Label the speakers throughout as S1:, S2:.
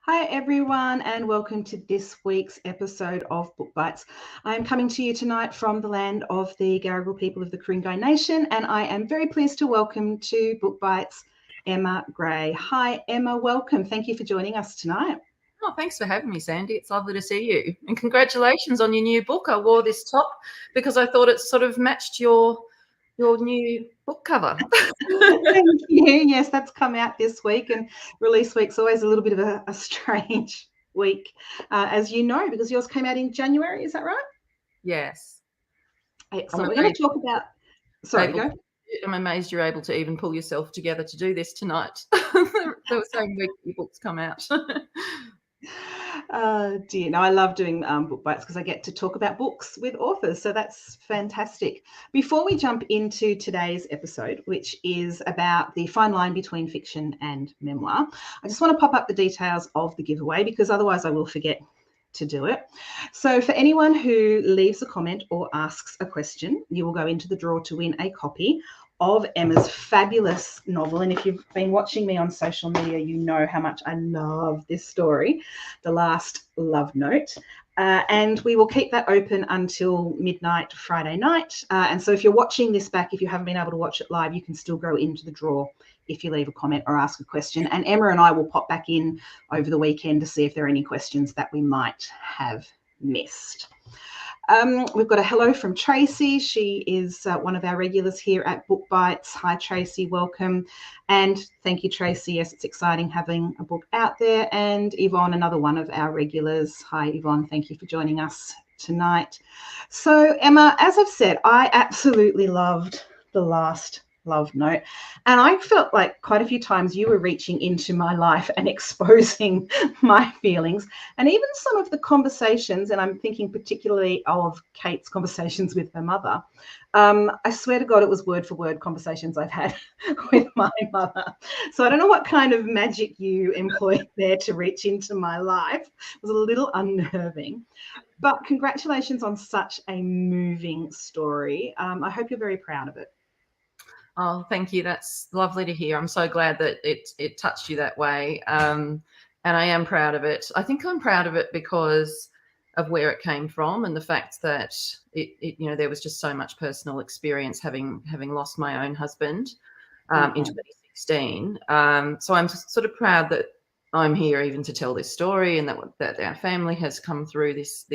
S1: Hi, everyone, and welcome to this week's episode of Book Bites. I am coming to you tonight from the land of the Gadigal people of the Ku-ring-gai Nation, and I am very pleased to welcome to Book Bites Emma Gray. Hi, Emma, welcome. Thank you for joining us tonight.
S2: Oh, thanks for having me, Sandy. It's lovely to see you. And congratulations on your new book. I wore this top because I thought it sort of matched your new book cover.
S1: Thank you. Yes, that's come out this week, and release week's always a little bit of a strange week, as you know, because yours came out in January. Is that right?
S2: Yes.
S1: Excellent. We're going to talk about... Sorry, go.
S2: I'm amazed you're able to even pull yourself together to do this tonight. The same week your books come out.
S1: Dear. No, I love doing book bites because I get to talk about books with authors. So that's fantastic. Before we jump into today's episode, which is about the fine line between fiction and memoir, I just want to pop up the details of the giveaway because otherwise I will forget to do it. So for anyone who leaves a comment or asks a question, you will go into the draw to win a copy of Emma's fabulous novel. And if you've been watching me on social media, you know how much I love this story, The Last Love Note. And we will keep that open until midnight Friday night. And so if you're watching this back, if you haven't been able to watch it live, you can still go into the draw if you leave a comment or ask a question. And Emma and I will pop back in over the weekend to see if there are any questions that we might have missed. We've got a hello from Tracy. She is one of our regulars here at Book Bites. Hi, Tracy. Welcome. And thank you, Tracy. Yes, it's exciting having a book out there. And Yvonne, another one of our regulars. Hi, Yvonne. Thank you for joining us tonight. So, Emma, as I've said, I absolutely loved The Last Love Note. And I felt like quite a few times you were reaching into my life and exposing my feelings, and even some of the conversations, and I'm thinking particularly of Kate's conversations with her mother. I swear to God, it was word for word conversations I've had with my mother. So I don't know what kind of magic you employed there to reach into my life. It was a little unnerving. But congratulations on such a moving story. I hope you're very proud of it.
S2: Oh, thank you. That's lovely to hear. I'm so glad that it touched you that way. And I am proud of it. I think I'm proud of it because of where it came from and the fact that there was just so much personal experience having lost my own husband in 2016. So I'm sort of proud that I'm here even to tell this story and that our family has come through this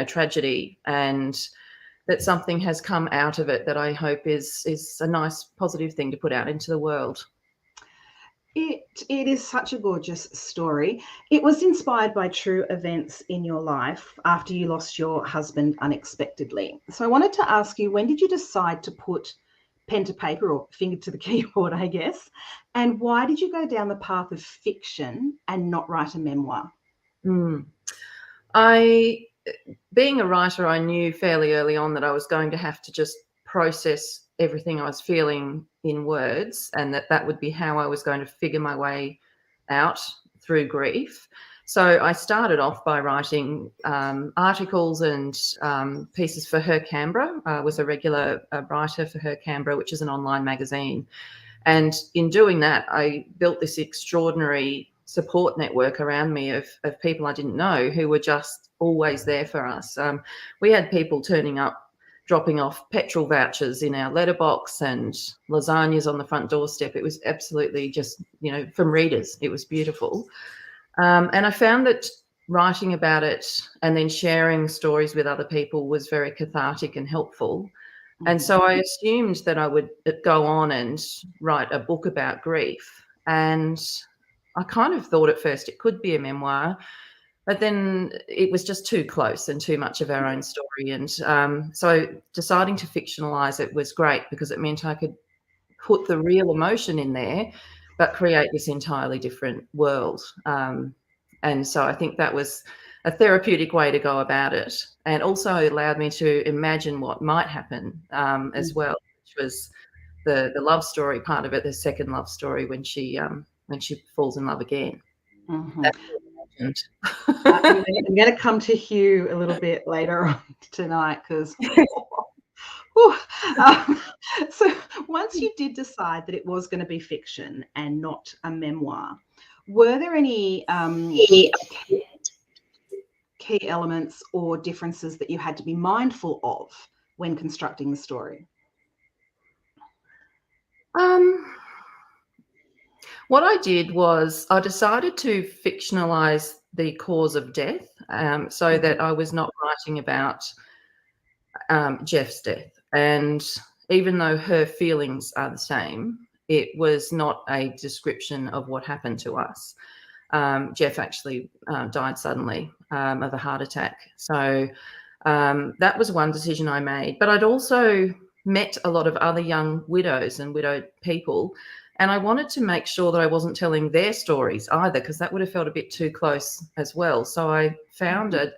S2: tragedy, and that something has come out of it that I hope is a nice positive thing to put out into the world.
S1: It is such a gorgeous story. It was inspired by true events in your life after you lost your husband unexpectedly. So I wanted to ask you, when did you decide to put pen to paper, or finger to the keyboard, I guess? And why did you go down the path of fiction and not write a memoir?
S2: Being a writer, I knew fairly early on that I was going to have to just process everything I was feeling in words, and that would be how I was going to figure my way out through grief. So I started off by writing articles and pieces for Her Canberra. I was a regular writer for Her Canberra, which is an online magazine. And in doing that, I built this extraordinary support network around me of people I didn't know who were just always there for us. We had people turning up, dropping off petrol vouchers in our letterbox and lasagnas on the front doorstep. It was absolutely just, from readers. It was beautiful. And I found that writing about it and then sharing stories with other people was very cathartic and helpful. And so I assumed that I would go on and write a book about grief. And I kind of thought at first it could be a memoir, but then it was just too close and too much of our own story. And so deciding to fictionalize it was great because it meant I could put the real emotion in there, but create this entirely different world. And so I think that was a therapeutic way to go about it, and also allowed me to imagine what might happen as well, which was the love story part of it, the second love story when she falls in love again.
S1: I'm going to come to Hugh a little bit later on tonight because so once you did decide that it was going to be fiction and not a memoir, Were there any key elements or differences that you had to be mindful of when constructing the story?
S2: What I did was I decided to fictionalize the cause of death, so that I was not writing about Jeff's death. And even though her feelings are the same, it was not a description of what happened to us. Jeff actually died suddenly of a heart attack. So that was one decision I made. But I'd also met a lot of other young widows and widowed people, and I wanted to make sure that I wasn't telling their stories either, because that would have felt a bit too close as well. So I found a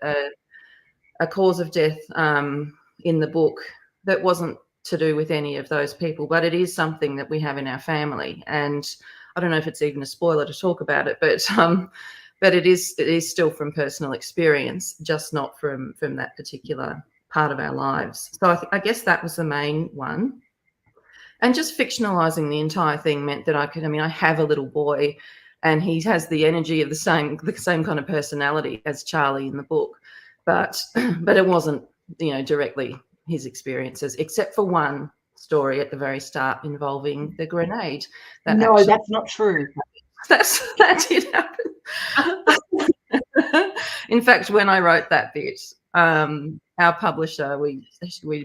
S2: cause of death in the book that wasn't to do with any of those people, but it is something that we have in our family. And I don't know if it's even a spoiler to talk about it, but it is still from personal experience, just not from that particular part of our lives. So I guess that was the main one. And just fictionalizing the entire thing meant that I have a little boy, and he has the energy of the same kind of personality as Charlie in the book, but it wasn't, directly his experiences, except for one story at the very start involving the grenade.
S1: No, that's not true.
S2: That did happen. In fact, when I wrote that bit, our publisher, we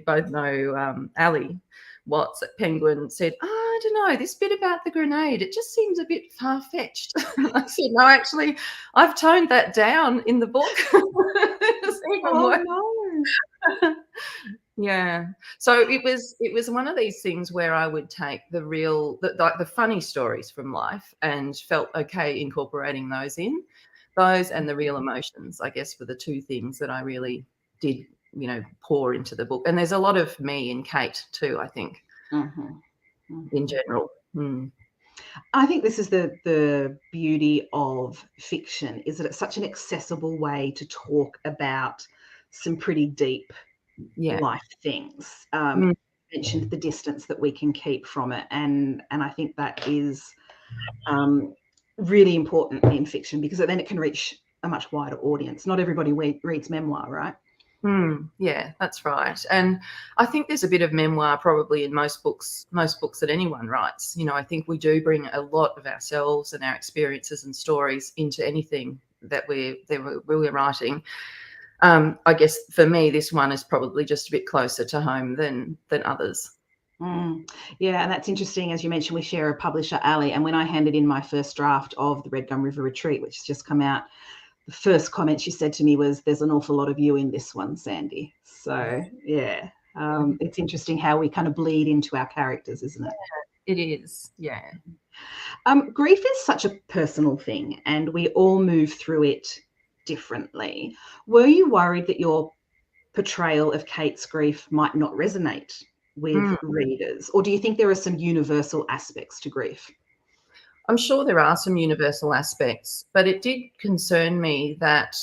S2: both know, Ali Watts at Penguin, said, I don't know, this bit about the grenade, it just seems a bit far-fetched. I said, no, actually, I've toned that down in the book. It's even worse.
S1: No.
S2: Yeah. So it was one of these things where I would take the funny stories from life and felt okay incorporating those in. Those and the real emotions, I guess, were the two things that I really did, pour into the book. And there's a lot of me in Kate too, I think, in general.
S1: I think this is the beauty of fiction, is that it's such an accessible way to talk about some pretty deep life things. You mentioned the distance that we can keep from it, and I think that is really important in fiction, because then it can reach a much wider audience. Not everybody reads memoir, right?
S2: Yeah, that's right. And I think there's a bit of memoir probably in most books that anyone writes. I think we do bring a lot of ourselves and our experiences and stories into anything that we're writing. I guess for me, this one is probably just a bit closer to home than others.
S1: Yeah, and that's interesting. As you mentioned, we share a publisher, Ali, and when I handed in my first draft of the Red Gum River Retreat, which has just come out, the first comment she said to me was, there's an awful lot of you in this one, Sandy. So, yeah, it's interesting how we kind of bleed into our characters, isn't it?
S2: It is, yeah.
S1: Grief is such a personal thing, and we all move through it differently. Were you worried that your portrayal of Kate's grief might not resonate with readers, or do you think there are some universal aspects to grief?
S2: I'm sure there are some universal aspects, but it did concern me that,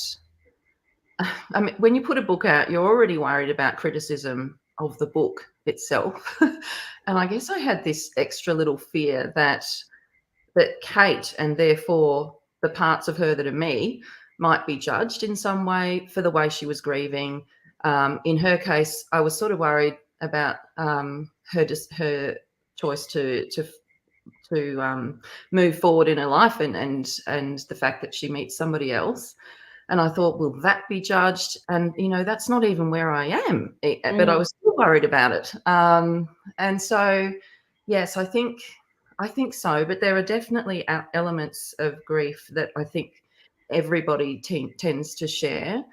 S2: when you put a book out, you're already worried about criticism of the book itself. And I guess I had this extra little fear that Kate, and therefore the parts of her that are me, might be judged in some way for the way she was grieving. In her case, I was sort of worried about her choice to move forward in her life, and the fact that she meets somebody else. And I thought, will that be judged? And that's not even where I am, but I was still worried about it. And so, yes, I think so. But there are definitely elements of grief that I think everybody tends to share.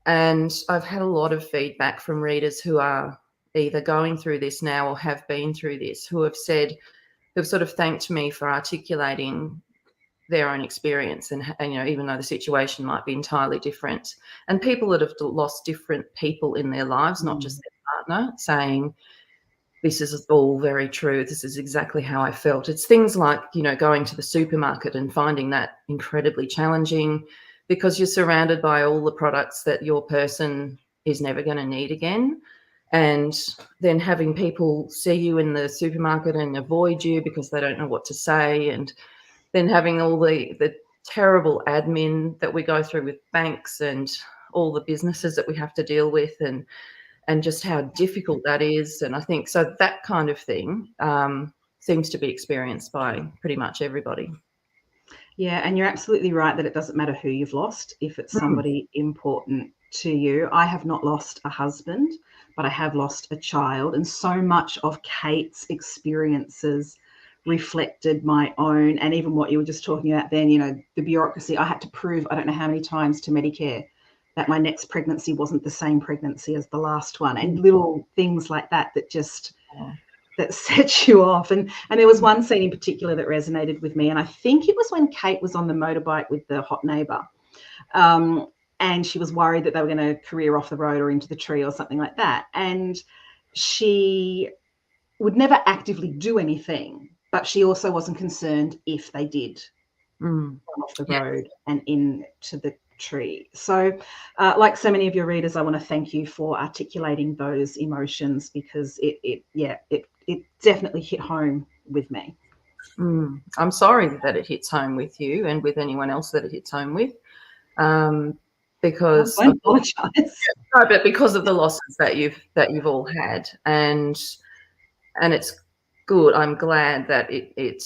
S2: And I've had a lot of feedback from readers who are either going through this now or have been through this, who've sort of thanked me for articulating their own experience, and even though the situation might be entirely different, and people that have lost different people in their lives, not just their partner, saying, this is all very true, this is exactly how I felt. It's things like, going to the supermarket and finding that incredibly challenging, because you're surrounded by all the products that your person is never going to need again. And then having people see you in the supermarket and avoid you because they don't know what to say, and then having all the terrible admin that we go through with banks and all the businesses that we have to deal with, and just how difficult that is. And I think so that kind of thing seems to be experienced by pretty much everybody.
S1: Yeah, and you're absolutely right that it doesn't matter who you've lost if it's
S2: Mm.
S1: somebody important to you. I have not lost a husband, but I have lost a child, and so much of Kate's experiences reflected my own, and even what you were just talking about then, you know, the bureaucracy. I had to prove, I don't know how many times, to Medicare that my next pregnancy wasn't the same pregnancy as the last one, and little things like that that just that sets you off. And there was one scene in particular that resonated with me, and I think it was when Kate was on the motorbike with the hot neighbour, and she was worried that they were going to career off the road or into the tree or something like that, and she would never actively do anything, but she also wasn't concerned if they did
S2: Mm.
S1: off the road and into the tree. So like so many of your readers, I want to thank you for articulating those emotions, because it definitely hit home with me.
S2: I'm sorry that it hits home with you and with anyone else that it hits home with, because
S1: I apologise.
S2: no, but because of the losses that you've all had, and it's good. I'm glad that it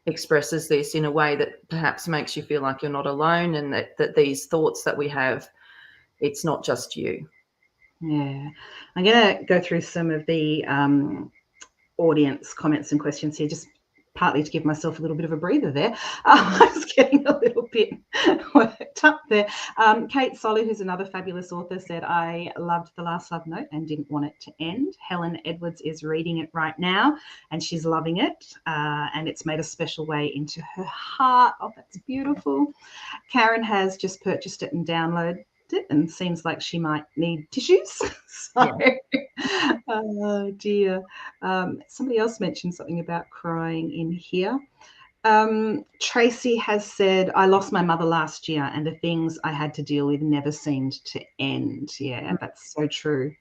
S2: expresses this in a way that perhaps makes you feel like you're not alone, and that these thoughts that we have, it's not just you.
S1: Yeah, I'm going to go through some of the audience comments and questions here, just partly to give myself a little bit of a breather there. I was getting a little bit worked up there. Kate Solly, who's another fabulous author, said, I loved The Last Love Note and didn't want it to end. Helen Edwards is reading it right now and she's loving it, and it's made a special way into her heart. Oh, that's beautiful. Karen has just purchased it and downloaded it and seems like she might need tissues. So, oh dear. Somebody else mentioned something about crying in here. Tracy has said, I lost my mother last year and the things I had to deal with never seemed to end. Yeah, that's so true.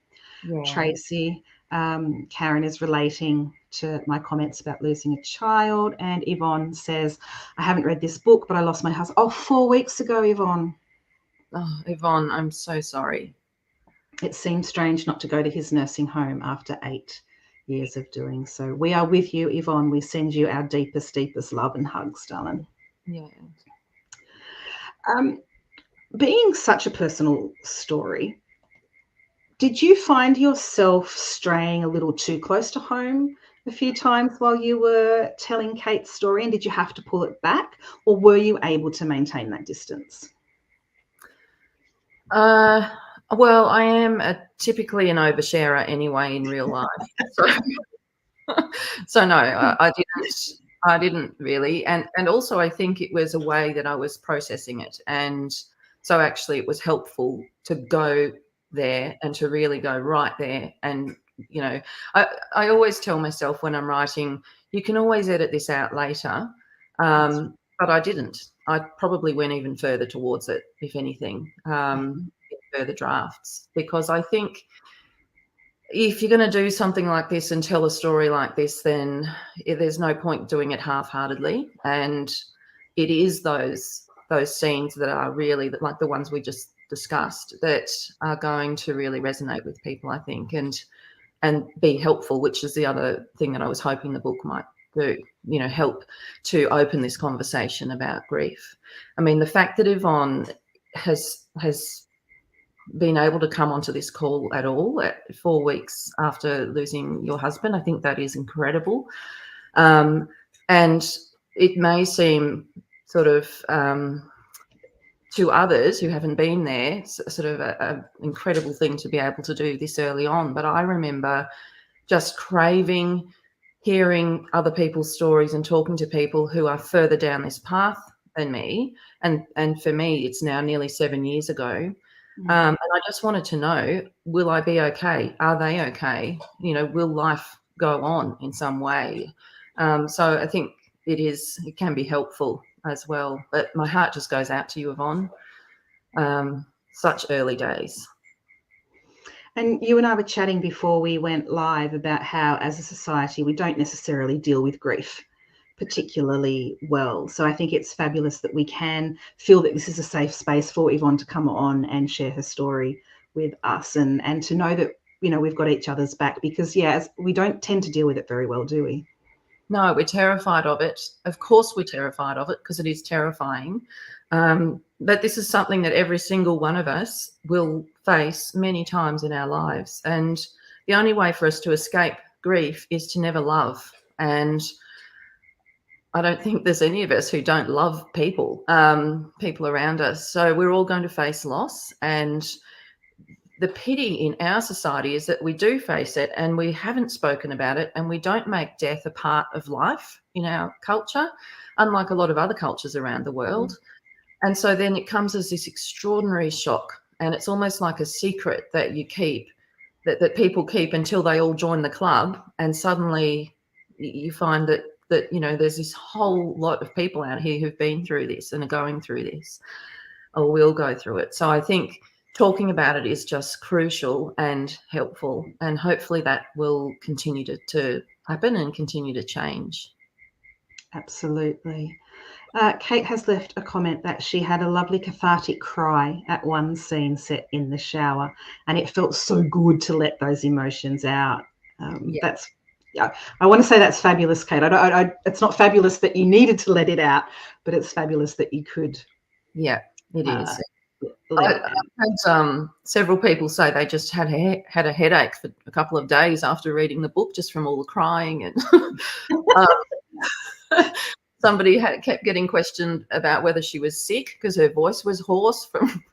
S2: Yeah.
S1: Tracy. Karen is relating to my comments about losing a child. And Yvonne says, I haven't read this book, but I lost my husband. Oh, 4 weeks ago, Yvonne.
S2: Oh, Yvonne, I'm so sorry.
S1: It seems strange not to go to his nursing home after 8 years of doing so. We are with you, Yvonne. We send you our deepest, deepest love and hugs, darling.
S2: Yeah.
S1: Being such a personal story, did you find yourself straying a little too close to home a few times while you were telling Kate's story, and did you have to pull it back, or were you able to maintain that distance?
S2: Well, I am typically an oversharer anyway in real life. So no, I didn't really. And also I think it was a way that I was processing it. And so actually it was helpful to go there and to really go right there. And, you know, I always tell myself when I'm writing, you can always edit this out later. But I didn't. I probably went even further towards it, if anything, in further drafts, because I think if you're going to do something like this and tell a story like this, then there's no point doing it half-heartedly. And it is those scenes that are really like the ones we just discussed that are going to really resonate with people, I think, and be helpful, which is the other thing that I was hoping the book might do, you know, help to open this conversation about grief. I mean, the fact that Yvonne has been able to come onto this call at all at 4 weeks after losing your husband, I think that is incredible. And it may seem sort of to others who haven't been there, sort of an incredible thing to be able to do this early on. But I remember just craving hearing other people's stories and talking to people who are further down this path than me. And for me, it's now nearly 7 years ago. And I just wanted to know, will I be okay? Are they okay? You know, will life go on in some way? So I think it can be helpful as well. But my heart just goes out to you, Yvonne. Such early days.
S1: And you and I were chatting before we went live about how, as a society, we don't necessarily deal with grief particularly well. So I think it's fabulous that we can feel that this is a safe space for Yvonne to come on and share her story with us, and to know that, you know, we've got each other's back, because we don't tend to deal with it very well, do we?
S2: No, we're terrified of it. Of course we're terrified of it, because it is terrifying. But this is something that every single one of us will face many times in our lives. And the only way for us to escape grief is to never love. And I don't think there's any of us who don't love people, people around us. So we're all going to face loss. And the pity in our society is that we do face it and we haven't spoken about it, and we don't make death a part of life in our culture, unlike a lot of other cultures around the world. And so then it comes as this extraordinary shock, and it's almost like a secret that you keep, that people keep until they all join the club, and suddenly you find that you know, there's this whole lot of people out here who've been through this and are going through this, or will go through it. So I think talking about it is just crucial and helpful, and hopefully that will continue to happen and continue to change.
S1: Absolutely. Kate has left a comment that she had a lovely cathartic cry at one scene set in the shower, and it felt so good to let those emotions out. That's, I want to say that's fabulous, Kate. It's not fabulous that you needed to let it out, but it's fabulous that you could.
S2: Yeah, it is. I've had several people say they just had a headache for a couple of days after reading the book, just from all the crying. And somebody kept getting questioned about whether she was sick because her voice was hoarse from.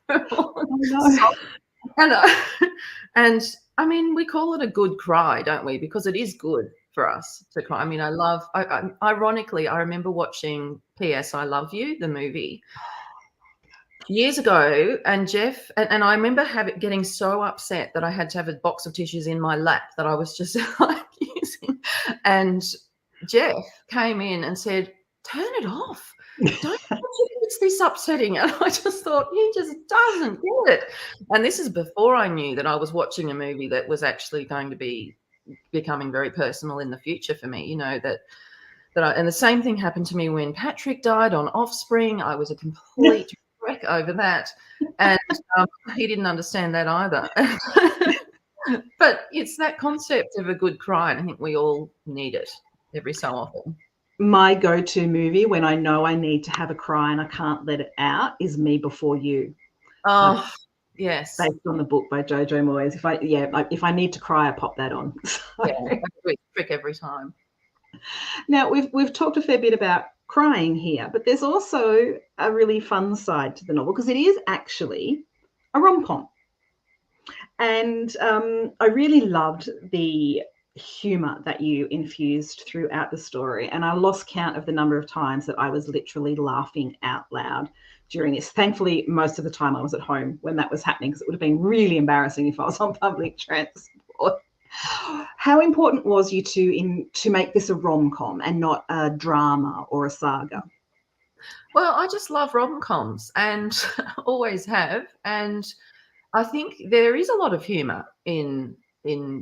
S2: And I mean, we call it a good cry, don't we? Because it is good for us to cry. I mean, ironically, I remember watching P.S. I Love You, the movie, years ago, and Jeff, and I remember getting so upset that I had to have a box of tissues in my lap that I was just like using. And Jeff came in and said, "Turn it off. Don't it's this upsetting." And I just thought, he just doesn't get it. And this is before I knew that I was watching a movie that was actually going to be becoming very personal in the future for me. You know, and the same thing happened to me when Patrick died on Offspring. I was a complete wreck over that, and he didn't understand that either. But it's that concept of a good cry, and I think we all need it every so often.
S1: My go-to movie when I know I need to have a cry and I can't let it out is Me Before You.
S2: Oh, yes.
S1: Based on the book by Jojo Moyes. If I need to cry, I pop that on.
S2: Yeah, that's a trick every time.
S1: Now, we've talked a fair bit about crying here, but there's also a really fun side to the novel, because it is actually a rom-com. And I really loved the humor that you infused throughout the story, and I lost count of the number of times that I was literally laughing out loud during this. Thankfully, most of the time I was at home when that was happening, because it would have been really embarrassing if I was on public transport. How important was you to make this a rom-com and not a drama or a saga?
S2: Well, I just love rom-coms, and always have, and I think there is a lot of humor in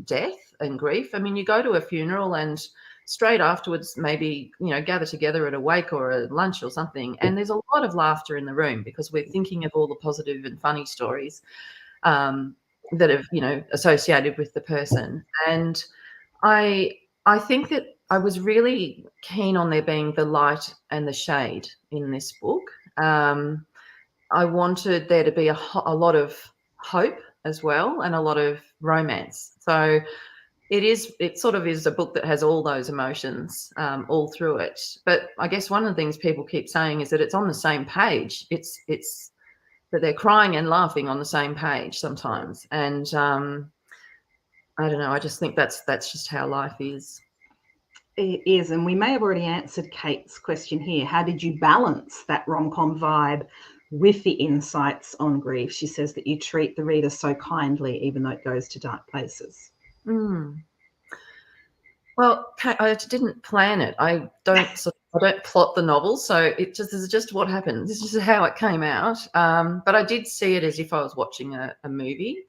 S2: death and grief. I mean, you go to a funeral and straight afterwards, maybe, you know, gather together at a wake or a lunch or something, and there's a lot of laughter in the room because we're thinking of all the positive and funny stories that have, you know, associated with the person. And I think that I was really keen on there being the light and the shade in this book. I wanted there to be a lot of hope as well, and a lot of romance. So it sort of is a book that has all those emotions all through it. But I guess one of the things people keep saying is that it's on the same page. It's that they're crying and laughing on the same page sometimes. And I don't know, I just think that's just how life is.
S1: It is, and we may have already answered Kate's question here. How did you balance that rom-com vibe with the insights on grief? She says that you treat the reader so kindly, even though it goes to dark places.
S2: Well, I didn't plan it. I don't plot the novel, so this is just what happened. This is how it came out. But I did see it as if I was watching a movie,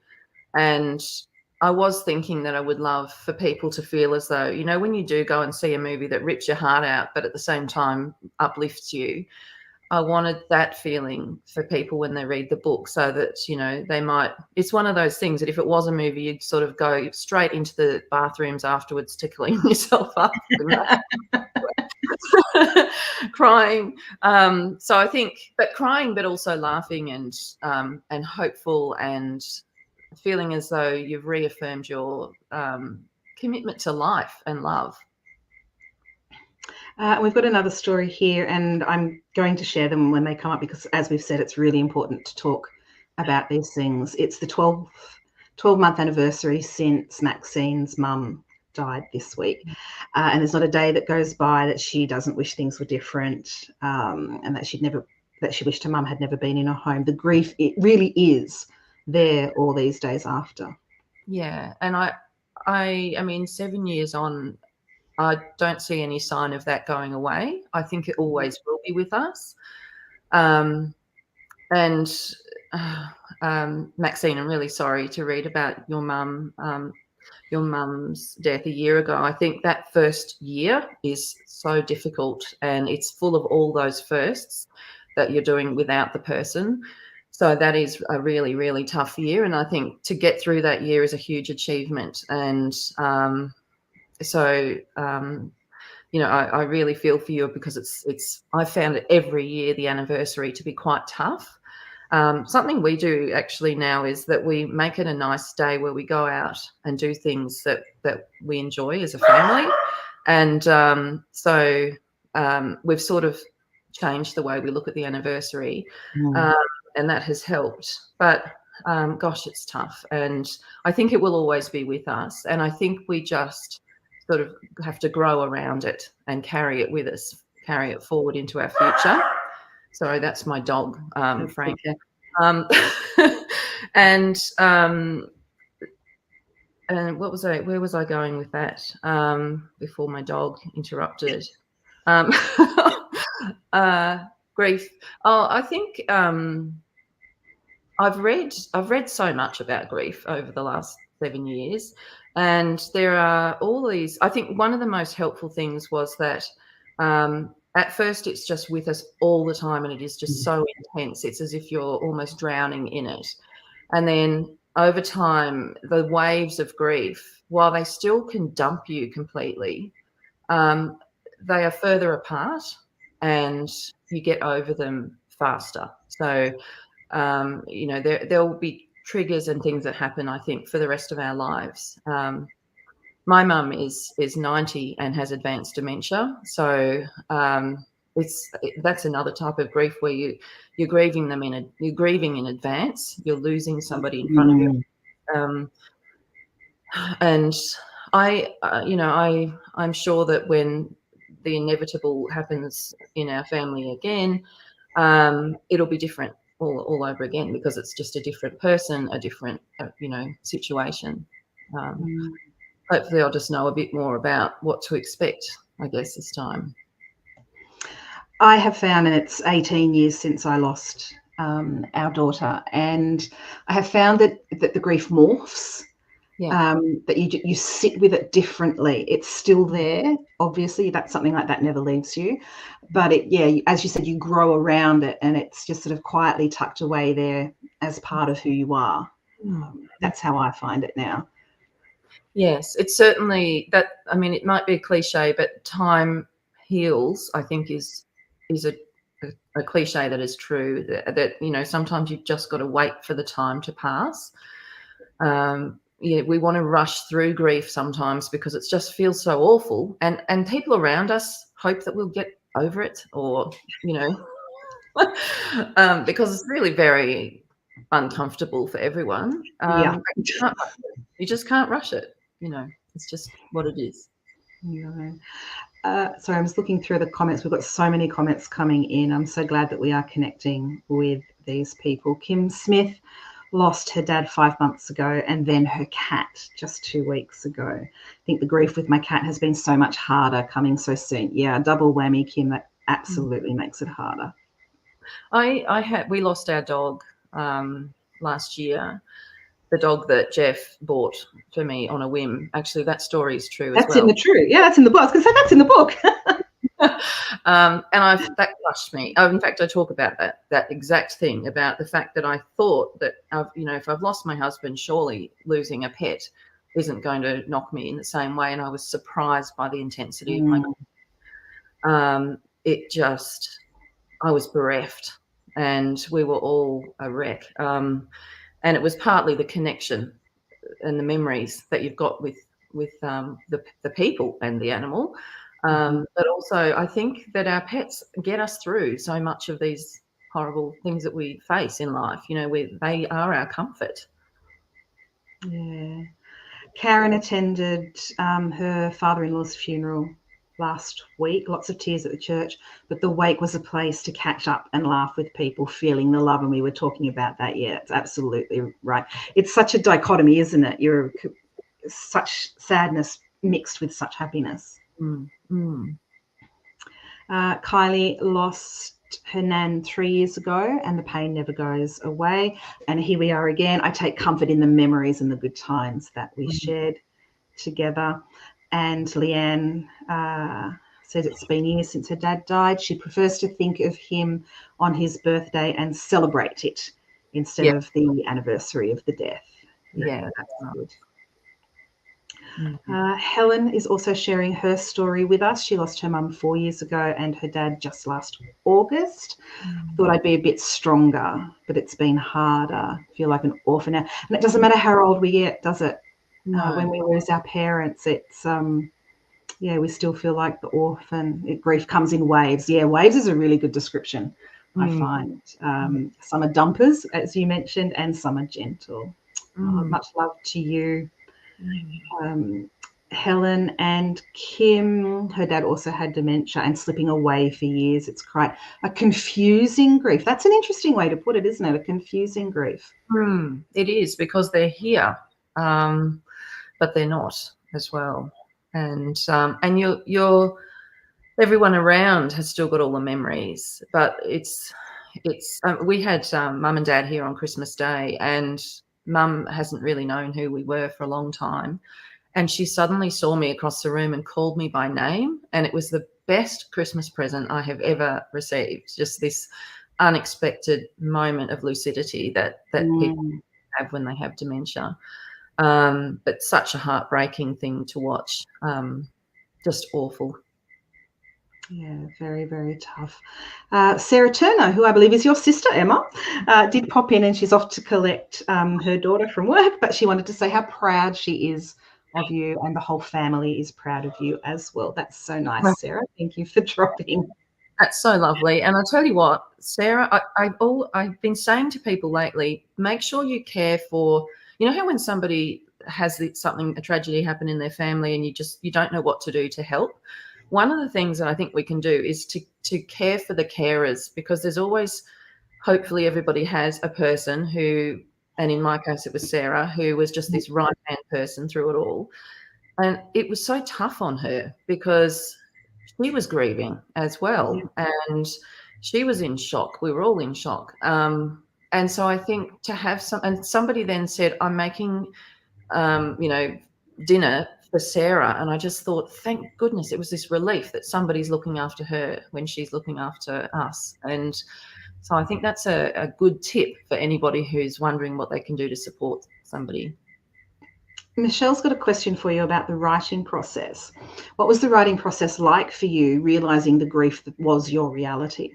S2: and I was thinking that I would love for people to feel as though, you know, when you do go and see a movie that rips your heart out, but at the same time uplifts you, I wanted that feeling for people when they read the book, so that, you know, they might, it's one of those things that if it was a movie, you'd sort of go straight into the bathrooms afterwards to clean yourself up, crying. So I think, but crying, but also laughing and hopeful and feeling as though you've reaffirmed your commitment to life and love.
S1: We've got another story here, and I'm going to share them when they come up because, as we've said, it's really important to talk about these things. It's the 12-month anniversary since Maxine's mum died this week. And there's not a day that goes by that she doesn't wish things were different, and that she wished her mum had never been in her home. The grief, it really is there all these days after.
S2: Yeah. And I mean, 7 years on, I don't see any sign of that going away. I think it always will be with us. Maxine, I'm really sorry to read about your mum's death a year ago. I think that first year is so difficult, and it's full of all those firsts that you're doing without the person. So that is a really, really tough year. And I think to get through that year is a huge achievement. And you know, I really feel for you, because I found it every year, the anniversary, to be quite tough. Something we do actually now is that we make it a nice day where we go out and do things that we enjoy as a family. And we've sort of changed the way we look at the anniversary, and that has helped. But gosh, it's tough. And I think it will always be with us. And I think we just sort of have to grow around it and carry it with us, carry it forward into our future. Sorry, that's my dog, Frank. And what was where was I going with that before my dog interrupted? Grief. Oh, I think I've read so much about grief over the last 7 years, and there are all these. I think one of the most helpful things was that at first it's just with us all the time, and it is just so intense. It's as if you're almost drowning in it. And then over time, the waves of grief, while they still can dump you completely, they are further apart, and you get over them faster. So you know, there will be triggers and things that happen, I think, for the rest of our lives. My mum is 90 and has advanced dementia, so that's another type of grief where you're grieving in advance. You're losing somebody in front of you, and I'm sure that when the inevitable happens in our family again, it'll be different all over again, because it's just a different person, a different situation. Hopefully I'll just know a bit more about what to expect, I guess, this time.
S1: I have found, and it's 18 years since I lost our daughter, and I have found that the grief morphs.
S2: Yeah.
S1: That you sit with it differently. It's still there, obviously. That's something like that never leaves you, but as you said, you grow around it, and it's just sort of quietly tucked away there as part of who you are. That's how I find it now.
S2: Yes, it's certainly that. I mean, it might be a cliche, but time heals, I think, is a cliche that is true. That you know, sometimes you've just got to wait for the time to pass. We want to rush through grief sometimes because it just feels so awful, and people around us hope that we'll get over it, or because it's really very uncomfortable for everyone. You just can't rush it. It's just what it is.
S1: Sorry, I'm just looking through the comments. We've got so many comments coming in. I'm so glad that we are connecting with these people. Kim Smith lost her dad 5 months ago, and then her cat just 2 weeks ago. I think the grief with my cat has been so much harder coming so soon. Yeah, double whammy, Kim. That absolutely makes it harder.
S2: We lost our dog last year, the dog that Jeff bought for me on a whim. Actually, that story is true
S1: That's
S2: as well.
S1: that's in the book. I was going to say that's in the book.
S2: And that crushed me. In fact, I talk about that exact thing, about the fact that I thought that, if I've lost my husband, surely losing a pet isn't going to knock me in the same way. And I was surprised by the intensity of my. I was bereft, and we were all a wreck. And it was partly the connection and the memories that you've got with the people and the animal. But also, I think that our pets get us through so much of these horrible things that we face in life. They are our comfort.
S1: Yeah. Karen attended her father-in-law's funeral last week. Lots of tears at the church, but the wake was a place to catch up and laugh with people, feeling the love. And we were talking about that. Yeah, it's absolutely right. It's such a dichotomy, isn't it? You're such sadness mixed with such happiness. Kylie lost her nan 3 years ago, and the pain never goes away. And here we are again. I take comfort in the memories and the good times that we shared together. And Leanne says it's been years since her dad died. She prefers to think of him on his birthday and celebrate it instead of the anniversary of the death.
S2: Yeah, that's
S1: good. Helen is also sharing her story with us. She lost her mum 4 years ago and her dad just last August. I thought I'd be a bit stronger, but it's been harder. I feel like an orphan now. And it doesn't matter how old we get, does it? No. When we lose our parents, it's, we still feel like the orphan. Grief comes in waves. Yeah, waves is a really good description, I find. Some are dumpers, as you mentioned, and some are gentle. Much love to you. Helen and Kim, her dad also had dementia and slipping away for years. It's quite a confusing grief. That's an interesting way to put it, isn't it? A confusing grief.
S2: It is, because they're here, but they're not as well. And you're everyone around has still got all the memories, but it's we had mum and dad here on Christmas Day, and Mum hasn't really known who we were for a long time. And she suddenly saw me across the room and called me by name. And it was the best Christmas present I have ever received. Just this unexpected moment of lucidity that people have when they have dementia. But such a heartbreaking thing to watch. Just awful.
S1: Yeah, very, very tough. Sarah Turner, who I believe is your sister, Emma, did pop in, and she's off to collect her daughter from work, but she wanted to say how proud she is of you, and the whole family is proud of you as well. That's so nice, Sarah. Thank you for dropping.
S2: That's so lovely. And I'll tell you what, Sarah, I've been saying to people lately, make sure you care for, how when somebody has a tragedy happen in their family and you don't know what to do to help. One of the things that I think we can do is to care for the carers, because there's always, hopefully everybody has a person who, and in my case it was Sarah, who was just this right-hand person through it all. And it was so tough on her because she was grieving as well. And she was in shock. We were all in shock. And so I think to have somebody then said, I'm making, dinner for Sarah, and I just thought, thank goodness, it was this relief that somebody's looking after her when she's looking after us. And so I think that's a good tip for anybody who's wondering what they can do to support somebody.
S1: Michelle's got a question for you about the writing process. What was the writing process like for you, realising the grief that was your reality?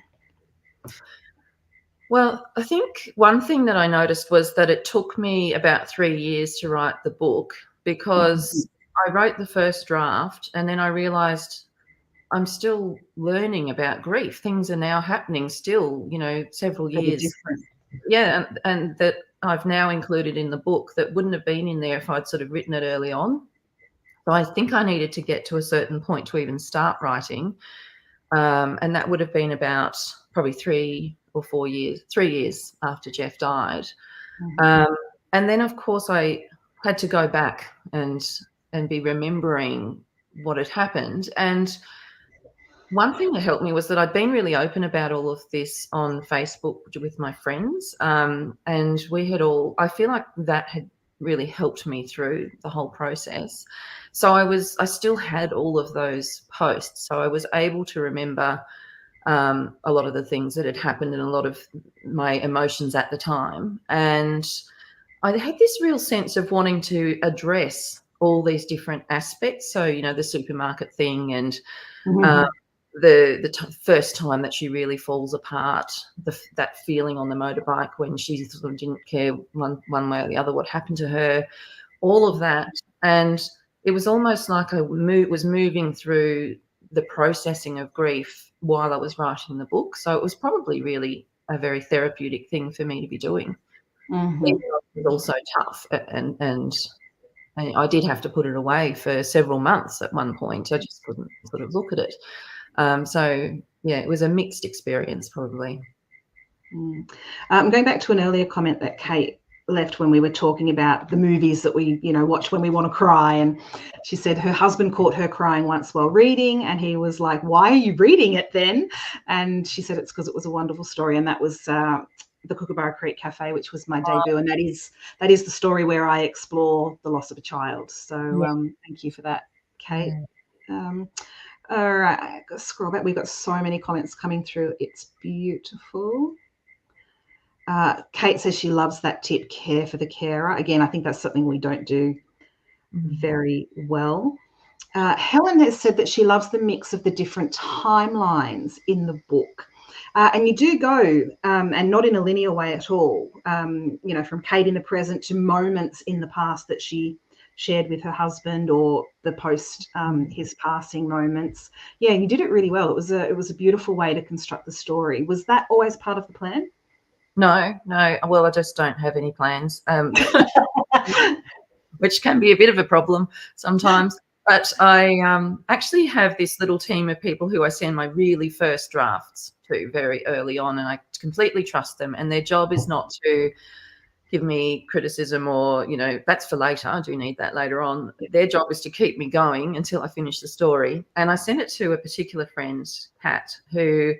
S2: Well, I think one thing that I noticed was that it took me about 3 years to write the book, because I wrote the first draft and then I realised I'm still learning about grief. Things are now happening still, several years.
S1: Different.
S2: Yeah, and that I've now included in the book that wouldn't have been in there if I'd sort of written it early on. So I think I needed to get to a certain point to even start writing. And that would have been about probably 3 years after Jeff died. And then, of course, I had to go back and be remembering what had happened. And one thing that helped me was that I'd been really open about all of this on Facebook with my friends. And we had I feel like that had really helped me through the whole process. So I still had all of those posts. So I was able to remember a lot of the things that had happened and a lot of my emotions at the time. And I had this real sense of wanting to address all these different aspects. So, the supermarket thing and
S1: Mhm.
S2: the first time that she really falls apart, that feeling on the motorbike when she sort of didn't care one way or the other what happened to her, all of that. And it was almost like I was moving through the processing of grief while I was writing the book. So it was probably really a very therapeutic thing for me to be doing. Even
S1: Mhm.
S2: though it was also tough, and I did have to put it away for several months at one point. I just couldn't sort of look at it. So yeah, it was a mixed experience probably.
S1: Mm. Going back to an earlier comment that Kate left when we were talking about the movies that we, watch when we want to cry, and she said her husband caught her crying once while reading, and he was like, "Why are you reading it then?" And she said it's because it was a wonderful story, and that was the Kookaburra Creek Cafe, which was my debut, and that is the story where I explore the loss of a child. So
S2: Yeah.
S1: thank you for that, Kate.
S2: Yeah.
S1: All right, I got to scroll back. We've got so many comments coming through. It's beautiful. Kate says she loves that tip, care for the carer. Again, I think that's something we don't do very well. Helen has said that she loves the mix of the different timelines in the book. And you do go, and not in a linear way at all, from Kate in the present to moments in the past that she shared with her husband, or the post his passing moments. Yeah, you did it really well. It was a beautiful way to construct the story. Was that always part of the plan?
S2: No. Well, I just don't have any plans, which can be a bit of a problem sometimes. But I actually have this little team of people who I send my really first drafts to very early on, and I completely trust them. And their job is not to give me criticism or, that's for later. I do need that later on. Their job is to keep me going until I finish the story. And I sent it to a particular friend, Kat, who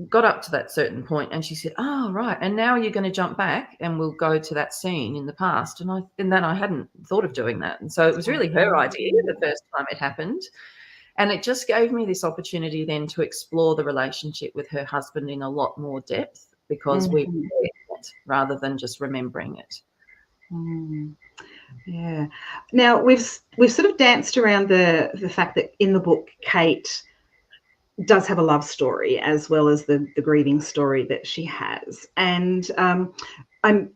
S2: got up to that certain point and she said, "Oh, right. And now you're going to jump back and we'll go to that scene in the past." And then I hadn't thought of doing that. And so it was really her idea the first time it happened. And it just gave me this opportunity then to explore the relationship with her husband in a lot more depth, because we
S1: Mhm.
S2: were there rather than just remembering it.
S1: Mm. Yeah. Now we've sort of danced around the fact that in the book Kate does have a love story as well as the grieving story that she has, and I'm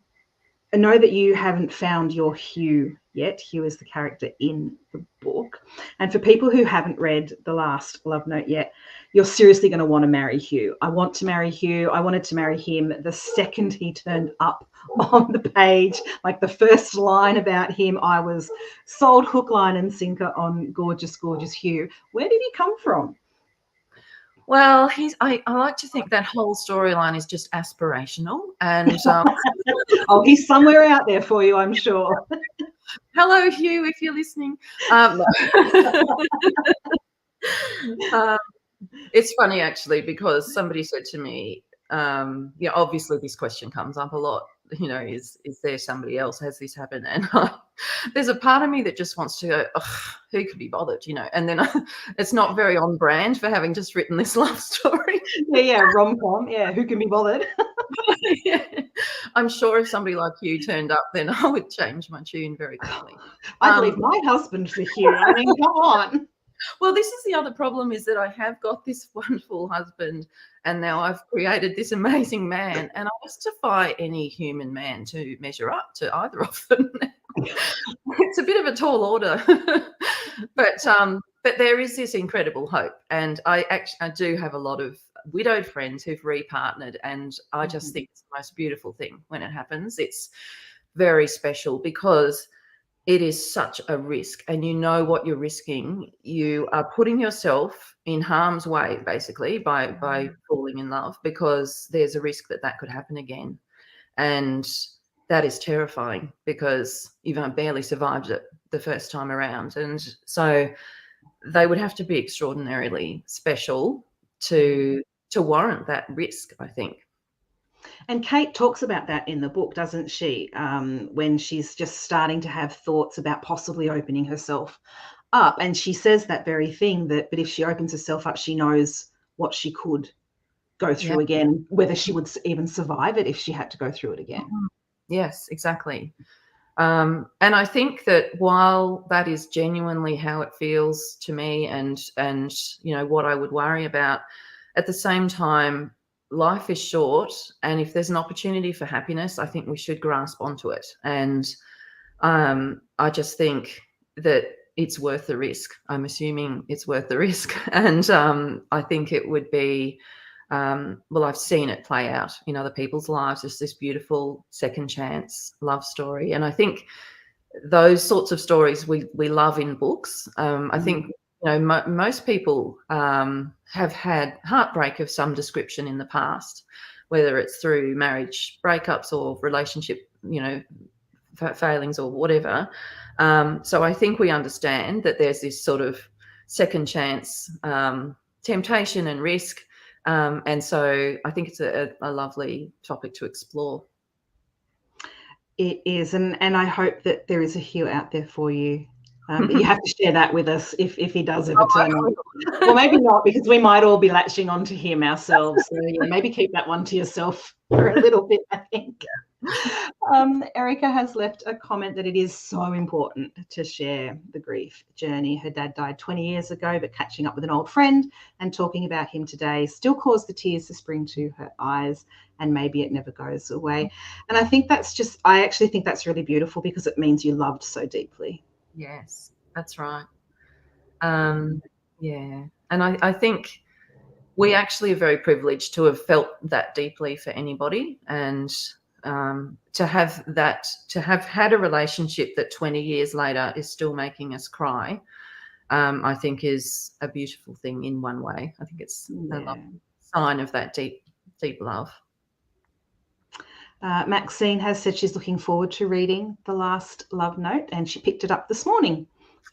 S1: I know that you haven't found your Hugh yet. Hugh is the character in the book. And for people who haven't read the last Love Note yet, you're seriously going to want to marry Hugh. I want to marry Hugh. I wanted to marry him the second he turned up on the page. Like the first line about him, I was sold hook, line, and sinker on gorgeous, gorgeous Hugh. Where did he come from?
S2: Well, I like to think that whole storyline is just aspirational. And
S1: Oh, he's somewhere out there for you, I'm sure.
S2: hello, Hugh, if you're listening. No. Um, it's funny actually, because somebody said to me, obviously this question comes up a lot. Is there somebody else? Has this happened? And there's a part of me that just wants to go, "Ugh, who could be bothered?" And then it's not very on brand for having just written this love story.
S1: Yeah, rom-com. Yeah, who can be bothered?
S2: Yeah. I'm sure if somebody like you turned up, then I would change my tune very quickly.
S1: I'd leave my husband for Hugh. I mean, come on.
S2: Well, this is the other problem, is that I have got this wonderful husband, and now I've created this amazing man, and I just defy any human man to measure up to either of them. It's a bit of a tall order. But there is this incredible hope, and I do have a lot of widowed friends who've repartnered, and I just think it's the most beautiful thing when it happens. It's very special because it is such a risk, and you know what you're risking. You are putting yourself in harm's way, basically, by falling in love, because there's a risk that that could happen again. And that is terrifying, because you've barely survived it the first time around. And so they would have to be extraordinarily special to warrant that risk, I think.
S1: And Kate talks about that in the book, doesn't she? When she's just starting to have thoughts about possibly opening herself up. And she says that very thing, that, but if she opens herself up, she knows what she could go
S2: Yeah.
S1: through again, whether she would even survive it if she had to go through it again.
S2: Yes, exactly. And I think that while that is genuinely how it feels to me, and what I would worry about, at the same time, life is short, and if there's an opportunity for happiness, I think we should grasp onto it. And I just think that it's worth the risk. I'm assuming it's worth the risk, and I think it would be. Well, I've seen it play out in other people's lives. It's this beautiful second chance love story, and I think those sorts of stories we love in books. I think most people have had heartbreak of some description in the past, whether it's through marriage breakups or relationship, failings or whatever. So I think we understand that there's this sort of second chance temptation and risk. And so I think it's a lovely topic to explore.
S1: It is, and I hope that there is a Hugh out there for you. But you have to share that with us if he does ever turn up. Well, maybe not, because we might all be latching onto him ourselves. So yeah, maybe keep that one to yourself for a little bit, I think. Erica has left a comment that it is so important to share the grief journey. Her dad died 20 years ago, but catching up with an old friend and talking about him today still caused the tears to spring to her eyes, and maybe it never goes away. And I actually think that's really beautiful, because it means you loved so deeply.
S2: Yes, that's right. Yeah. And I think we actually are very privileged to have felt that deeply for anybody, and to have had a relationship that 20 years later is still making us cry, I think is a beautiful thing in one way. I think it's a lovely sign of that deep love.
S1: Maxine has said she's looking forward to reading The Last Love Note, and she picked it up this morning.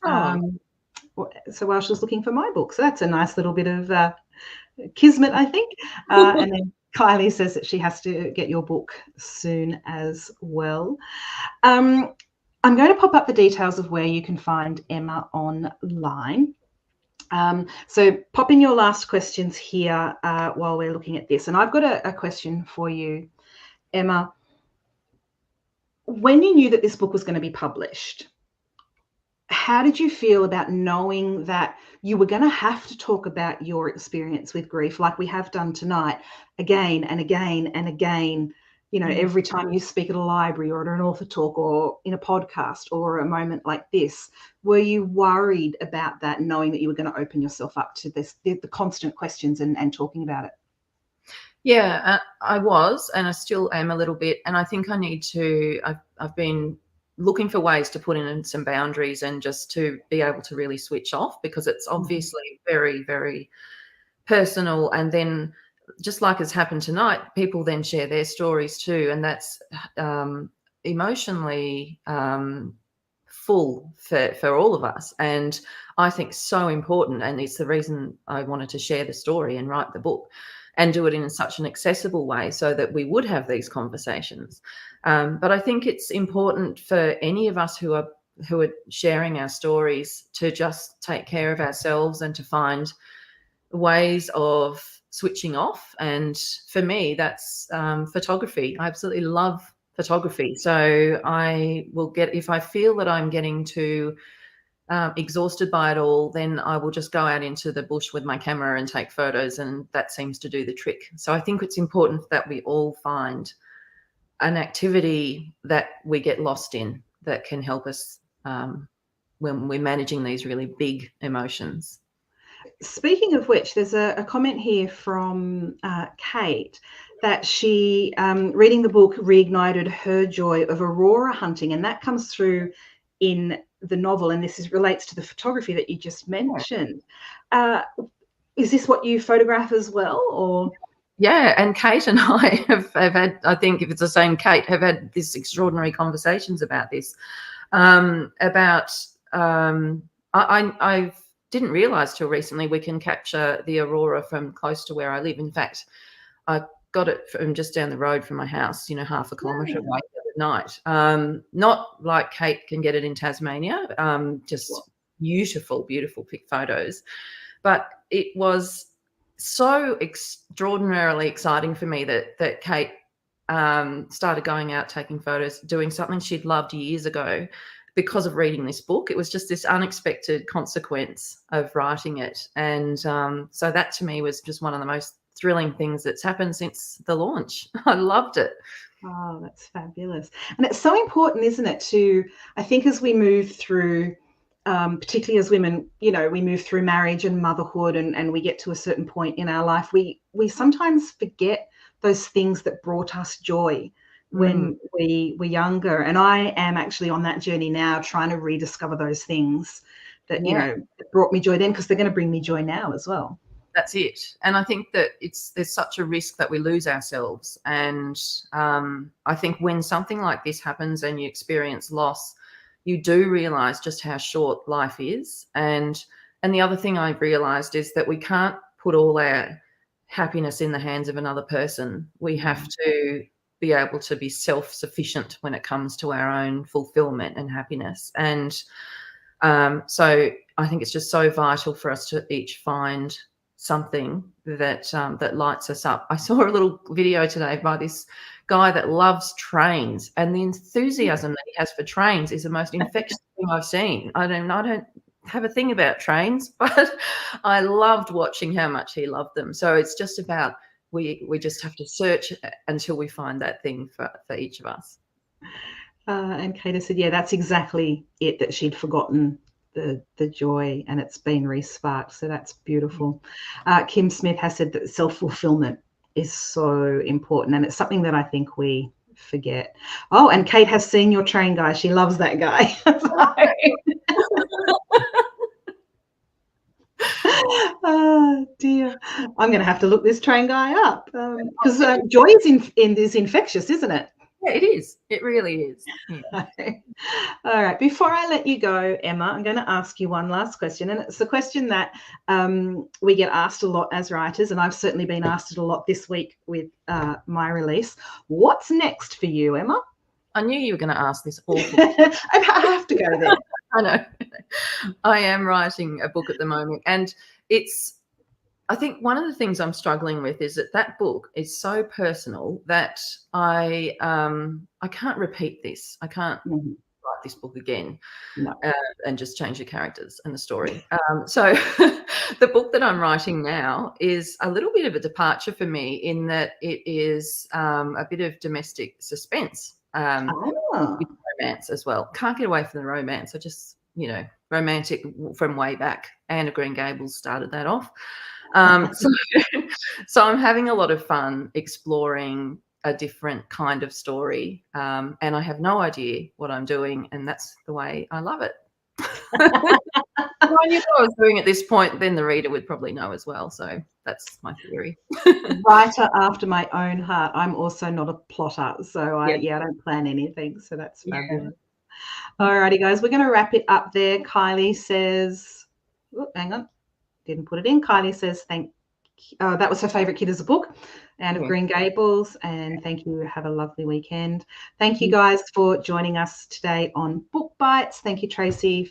S1: So while she was looking for my book. So that's a nice little bit of kismet, I think. And then Kylie says that she has to get your book soon as well. I'm going to pop up the details of where you can find Emma online. So pop in your last questions here while we're looking at this. And I've got a question for you, Emma. When you knew that this book was going to be published, how did you feel about knowing that you were going to have to talk about your experience with grief, like we have done tonight, again and again and again, every time you speak at a library or at an author talk or in a podcast or a moment like this? Were you worried about that, knowing that you were going to open yourself up to this, the constant questions and talking about it?
S2: Yeah, I was, and I still am a little bit. And I think I need to, I've been looking for ways to put in some boundaries and just to be able to really switch off, because it's obviously very, very personal. And then, just like has happened tonight, people then share their stories too. And that's emotionally full for all of us. And I think so important. And it's the reason I wanted to share the story and write the book, and do it in such an accessible way so that we would have these conversations. But I think it's important for any of us who are sharing our stories to just take care of ourselves and to find ways of switching off. And for me, that's photography. I absolutely love photography. So I will if I feel that I'm getting too exhausted by it all, then I will just go out into the bush with my camera and take photos, and that seems to do the trick. So I think it's important that we all find an activity that we get lost in that can help us when we're managing these really big emotions.
S1: Speaking of which, there's a comment here from Kate that she, reading the book, reignited her joy of aurora hunting, and that comes through in the novel, and this relates to the photography that you just mentioned. Is this what you photograph as well, or?
S2: Yeah, and Kate and I have had, I think if it's the same Kate, have had this extraordinary conversations about this. I didn't realise till recently we can capture the aurora from close to where I live. In fact, I got it from just down the road from my house, you know, half a kilometre away at night. Not like Kate can get it in Tasmania, just beautiful, beautiful pic photos. But it was so extraordinarily exciting for me that Kate started going out taking photos, doing something she'd loved years ago because of reading this book. It was just this unexpected consequence of writing it. And so that to me was just one of the most thrilling things that's happened since the launch. I loved it.
S1: Oh, that's fabulous. And it's so important, isn't it, to, I think, as we move through, particularly as women, you know, we move through marriage and motherhood, and we get to a certain point in our life, we sometimes forget those things that brought us joy when we were younger. And I am actually on that journey now, trying to rediscover those things that, you know, that brought me joy then, because they're going to bring me joy now as well.
S2: That's it. And I think that there's such a risk that we lose ourselves. And I think when something like this happens and you experience loss, you do realise just how short life is. And the other thing I've realised is that we can't put all our happiness in the hands of another person. We have to be able to be self-sufficient when it comes to our own fulfilment and happiness. And so I think it's just so vital for us to each find something that that lights us up. I saw a little video today by this guy that loves trains, and the enthusiasm that he has for trains is the most infectious thing I've seen. I don't have a thing about trains, but I loved watching how much he loved them. So it's just about we just have to search until we find that thing for each of us.
S1: And Kate said, yeah, that's exactly it, that she'd forgotten the joy, and it's been re-sparked. So that's beautiful. Kim Smith has said that self-fulfillment is so important, and it's something that I think we forget. Oh, and Kate has seen your train guy. She loves that guy. Oh dear, I'm going to have to look this train guy up, because joy is infectious, isn't it?
S2: Yeah, it is. It really is. Yeah.
S1: All right. Before I let you go, Emma, I'm going to ask you one last question. And it's a question that we get asked a lot as writers, and I've certainly been asked it a lot this week with my release. What's next for you, Emma?
S2: I knew you were going to ask this awful.
S1: I have to go there.
S2: I know. I am writing a book at the moment, and I think one of the things I'm struggling with is that book is so personal that I can't repeat this. I can't write this book again and just change the characters and the story. So the book that I'm writing now is a little bit of a departure for me, in that it is a bit of domestic suspense, with romance as well. Can't get away from the romance. I just, romantic from way back. Anne of Green Gables started that off. So I'm having a lot of fun exploring a different kind of story, and I have no idea what I'm doing, and that's the way I love it. If I knew what I was doing at this point, then the reader would probably know as well. So that's my theory.
S1: Writer after my own heart. I'm also not a plotter, so I don't plan anything. So that's fabulous. All righty, guys, we're going to wrap it up there. Kylie says, hang on. Didn't put it in. Kylie says, that was her favourite kid as a book, Anne of Green Gables, and thank you. Have a lovely weekend. Thank you guys for joining us today on Book Bites. Thank you, Tracy.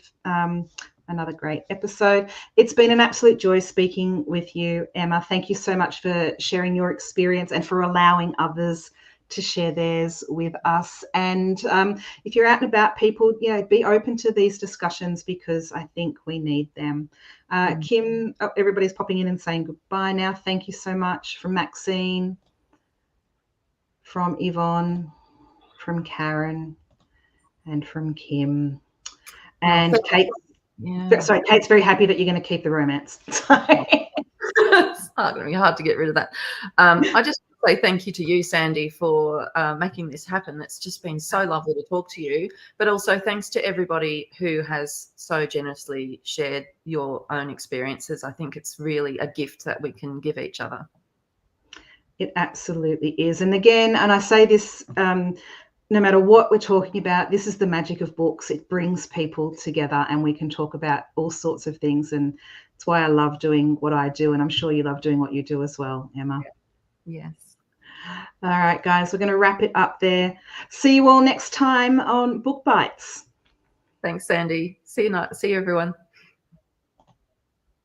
S1: Another great episode. It's been an absolute joy speaking with you, Emma. Thank you so much for sharing your experience and for allowing others to share theirs with us. And if you're out and about, people, be open to these discussions, because I think we need them. Kim, everybody's popping in and saying goodbye now. Thank you so much. From Maxine, from Yvonne, from Karen, and from Kim. And Kate, Kate's very happy that you're going to keep the romance.
S2: It's going to be hard to get rid of that. I just say thank you to you, Sandy, for making this happen. It's just been so lovely to talk to you, but also thanks to everybody who has so generously shared your own experiences. I think it's really a gift that we can give each other.
S1: It absolutely is. And again, and I say this, no matter what we're talking about, this is the magic of books. It brings people together, and we can talk about all sorts of things. And it's why I love doing what I do. And I'm sure you love doing what you do as well, Emma.
S2: Yes.
S1: All right, guys, we're going to wrap it up there. See you all next time on Book Bites.
S2: Thanks, Sandy. See you everyone.